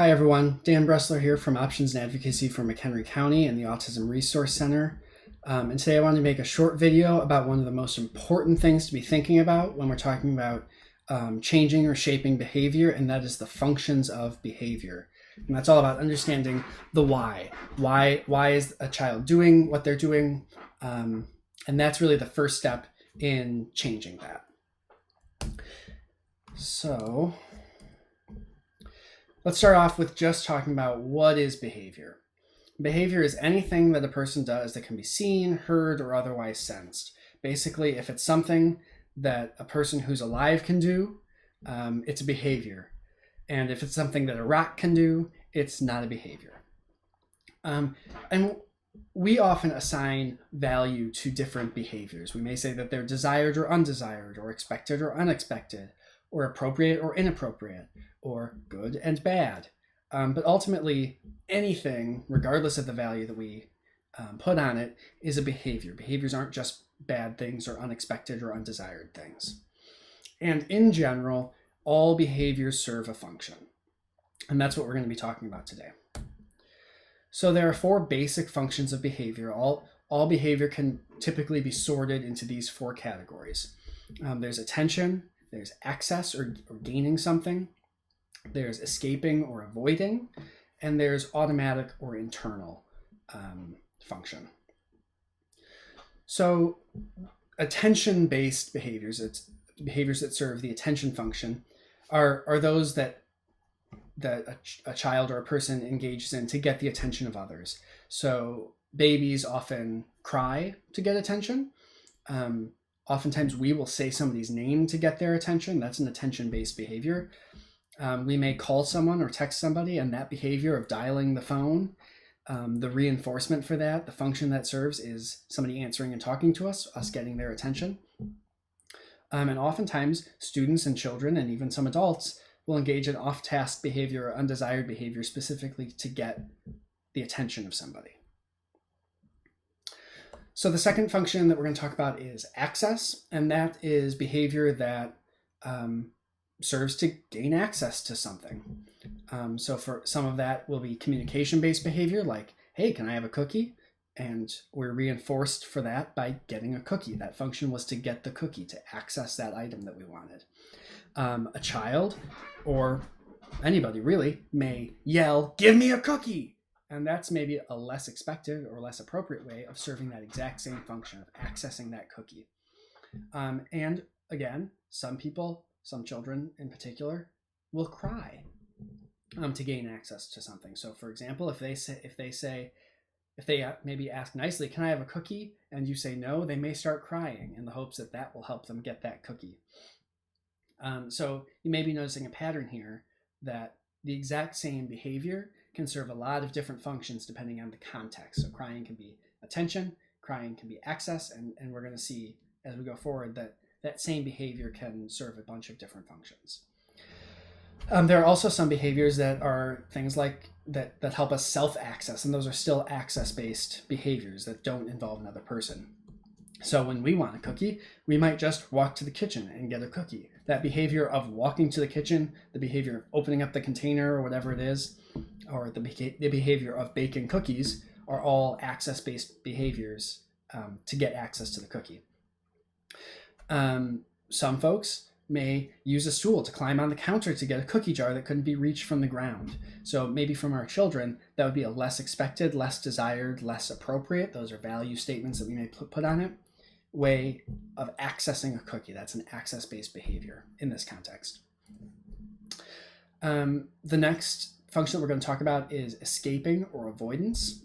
Hi everyone, Dan Bressler here from Options and Advocacy for McHenry County and the Autism Resource Center. And today I wanted to make a short video about one of the most important things to be thinking about when we're talking about changing or shaping behavior, and that is the functions of behavior. And that's all about understanding the why. Why is a child doing what they're doing? And that's really the first step in changing that. So let's start off with just talking about what is behavior. Behavior is anything that a person does that can be seen, heard, or otherwise sensed. Basically, if it's something that a person who's alive can do, it's a behavior. And if it's something that a rock can do, it's not a behavior. And we often assign value to different behaviors. We may say that they're desired or undesired, or expected or unexpected, or appropriate or inappropriate, or good and bad. But ultimately, anything, regardless of the value that we put on it, is a behavior. Behaviors aren't just bad things or unexpected or undesired things. And in general, all behaviors serve a function. And that's what we're going to be talking about today. So there are four basic functions of behavior. All behavior can typically be sorted into these four categories. There's attention, there's access or gaining something, there's escaping or avoiding, and there's automatic or internal function. So attention-based behaviors, it's behaviors that serve the attention function, are those that a child or a person engages in to get the attention of others. So babies often cry to get attention. Oftentimes we will say somebody's name to get their attention. That's an attention-based behavior. We may call someone or text somebody, and that behavior of dialing the phone, the reinforcement for that, the function that serves is somebody answering and talking to us getting their attention. And oftentimes students and children and even some adults will engage in off-task behavior or undesired behavior specifically to get the attention of somebody. So the second function that we're going to talk about is access, and that is behavior that serves to gain access to something. So for some of that will be communication-based behavior, like, hey, can I have a cookie? And we're reinforced for that by getting a cookie. That function was to get the cookie, to access that item that we wanted. A child, or anybody really, may yell, give me a cookie! And that's maybe a less expected or less appropriate way of serving that exact same function of accessing that cookie. And again, some people, some children in particular, will cry to gain access to something. So for example, if they maybe ask nicely, can I have a cookie? And you say no, they may start crying in the hopes that that will help them get that cookie. So you may be noticing a pattern here that the exact same behavior can serve a lot of different functions depending on the context. So crying can be attention, crying can be access, and we're going to see as we go forward that same behavior can serve a bunch of different functions. There are also some behaviors that are things like that help us self-access, and those are still access-based behaviors that don't involve another person. So when we want a cookie, we might just walk to the kitchen and get a cookie. That behavior of walking to the kitchen, the behavior of opening up the container or whatever it is, or the behavior of baking cookies are all access-based behaviors to get access to the cookie. Some folks may use a stool to climb on the counter to get a cookie jar that couldn't be reached from the ground. So maybe from our children, that would be a less expected, less desired, less appropriate, those are value statements that we may put on it, way of accessing a cookie. That's an access-based behavior in this context. The next function that we're going to talk about is escaping or avoidance.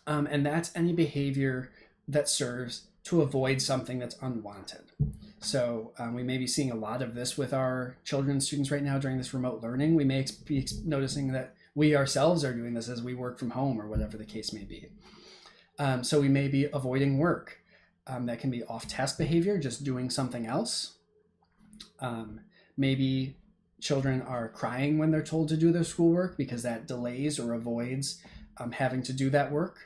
And that's any behavior that serves to avoid something that's unwanted. So we may be seeing a lot of this with our children and students right now during this remote learning. We may be noticing that we ourselves are doing this as we work from home or whatever the case may be. So we may be avoiding work. That can be off-task behavior, just doing something else. Maybe children are crying when they're told to do their schoolwork because that delays or avoids having to do that work.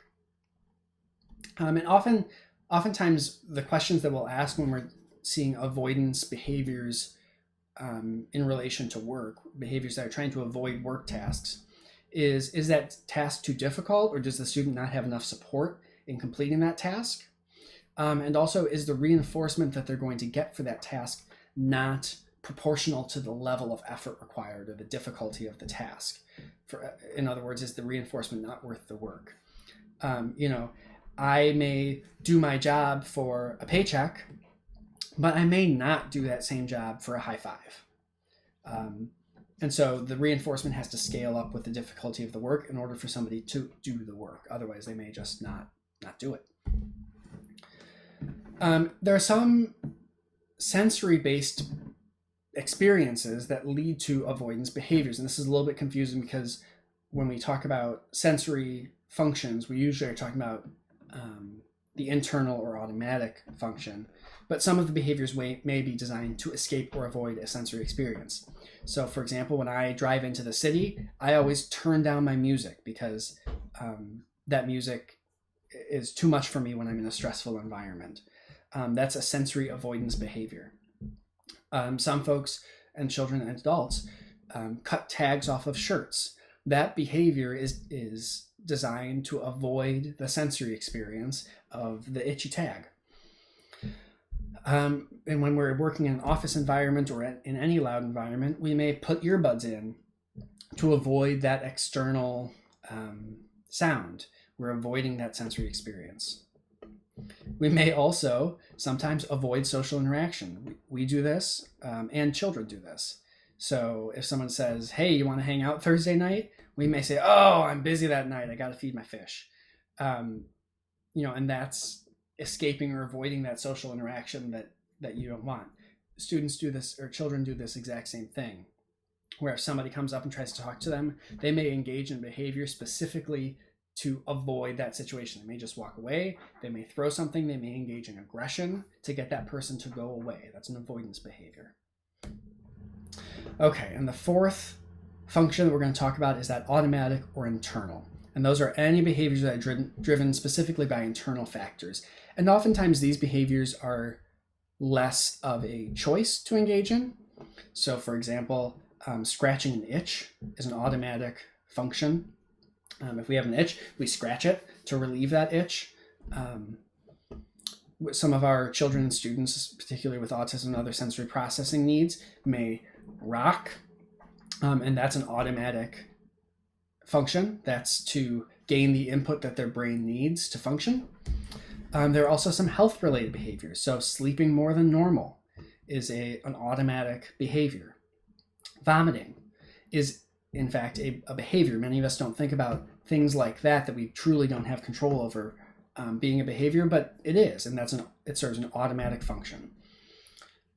And oftentimes the questions that we'll ask when we're seeing avoidance behaviors in relation to work, behaviors that are trying to avoid work tasks, is that task too difficult, or does the student not have enough support in completing that task? And also, is the reinforcement that they're going to get for that task not proportional to the level of effort required or the difficulty of the task? In other words, is the reinforcement not worth the work? I may do my job for a paycheck, but I may not do that same job for a high five. And so the reinforcement has to scale up with the difficulty of the work in order for somebody to do the work. Otherwise, they may just not do it. There are some sensory-based experiences that lead to avoidance behaviors. And this is a little bit confusing because when we talk about sensory functions, we usually are talking about the internal or automatic function. But some of the behaviors may be designed to escape or avoid a sensory experience. So for example, when I drive into the city, I always turn down my music because that music is too much for me when I'm in a stressful environment. That's a sensory avoidance behavior. Some folks and children and adults cut tags off of shirts. That behavior is designed to avoid the sensory experience of the itchy tag. And when we're working in an office environment or in any loud environment, we may put earbuds in to avoid that external sound. We're avoiding that sensory experience. We may also sometimes avoid social interaction. We do this, and children do this. So if someone says, hey, you want to hang out Thursday night? We may say, oh, I'm busy that night. I got to feed my fish. And that's escaping or avoiding that social interaction that you don't want. Students do this, or children do this exact same thing, where if somebody comes up and tries to talk to them, they may engage in behavior specifically to avoid that situation. They may just walk away. They may throw something. They may engage in aggression to get that person to go away. That's an avoidance behavior. Okay, and the fourth function that we're going to talk about is that automatic or internal. And those are any behaviors that are driven specifically by internal factors. And oftentimes these behaviors are less of a choice to engage in. So for example, scratching an itch is an automatic function. If we have an itch, we scratch it to relieve that itch. Some of our children and students, particularly with autism and other sensory processing needs, may rock, and that's an automatic function. That's to gain the input that their brain needs to function. There are also some health-related behaviors. So sleeping more than normal is an automatic behavior. Vomiting is, in fact, a behavior. Many of us don't think about things like that we truly don't have control over being a behavior, but it is, and it serves an automatic function.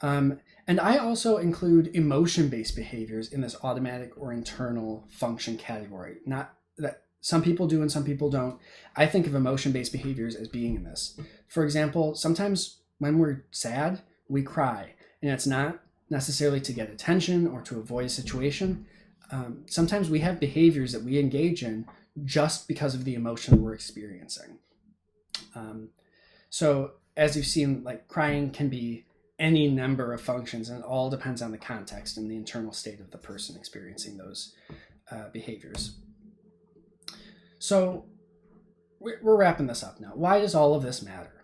And I also include emotion-based behaviors in this automatic or internal function category. Not that some people do and some people don't. I think of emotion-based behaviors as being in this. For example, sometimes when we're sad, we cry, and it's not necessarily to get attention or to avoid a situation. Sometimes we have behaviors that we engage in just because of the emotion we're experiencing. So as you've seen, like crying can be any number of functions, and it all depends on the context and the internal state of the person experiencing those behaviors. So we're wrapping this up now. Why does all of this matter?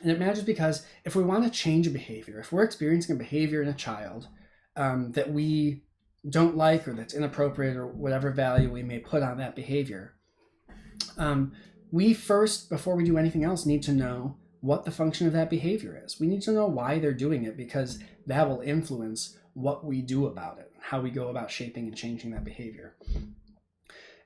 And it matters because if we want to change a behavior, if we're experiencing a behavior in a child that we don't like or that's inappropriate or whatever value we may put on that behavior, we first, before we do anything else, need to know what the function of that behavior is. We need to know why they're doing it, because that will influence what we do about it, how we go about shaping and changing that behavior.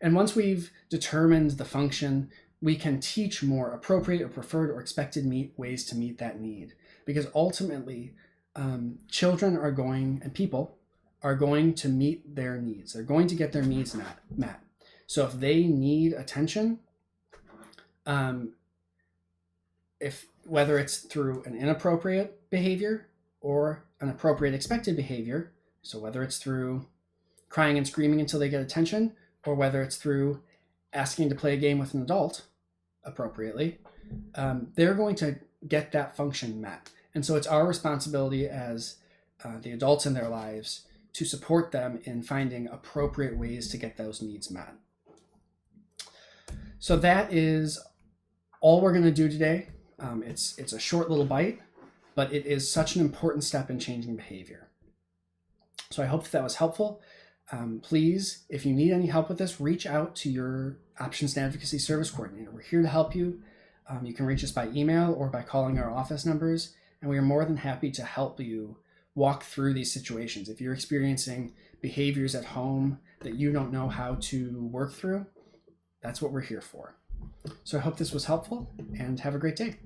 And once we've determined the function, we can teach more appropriate or preferred or expected ways to meet that need. Because ultimately, children are going, and people are going to meet their needs. They're going to get their needs met. So if they need attention, whether it's through an inappropriate behavior or an appropriate expected behavior, so whether it's through crying and screaming until they get attention, or whether it's through asking to play a game with an adult appropriately, they're going to get that function met. And so it's our responsibility as the adults in their lives to support them in finding appropriate ways to get those needs met. So that is all we're going to do today. It's a short little bite, but it is such an important step in changing behavior. So I hope that was helpful. Please, if you need any help with this, reach out to your Options and Advocacy Service Coordinator. We're here to help you. You can reach us by email or by calling our office numbers, and we are more than happy to help you walk through these situations. If you're experiencing behaviors at home that you don't know how to work through, that's what we're here for. So I hope this was helpful, and have a great day.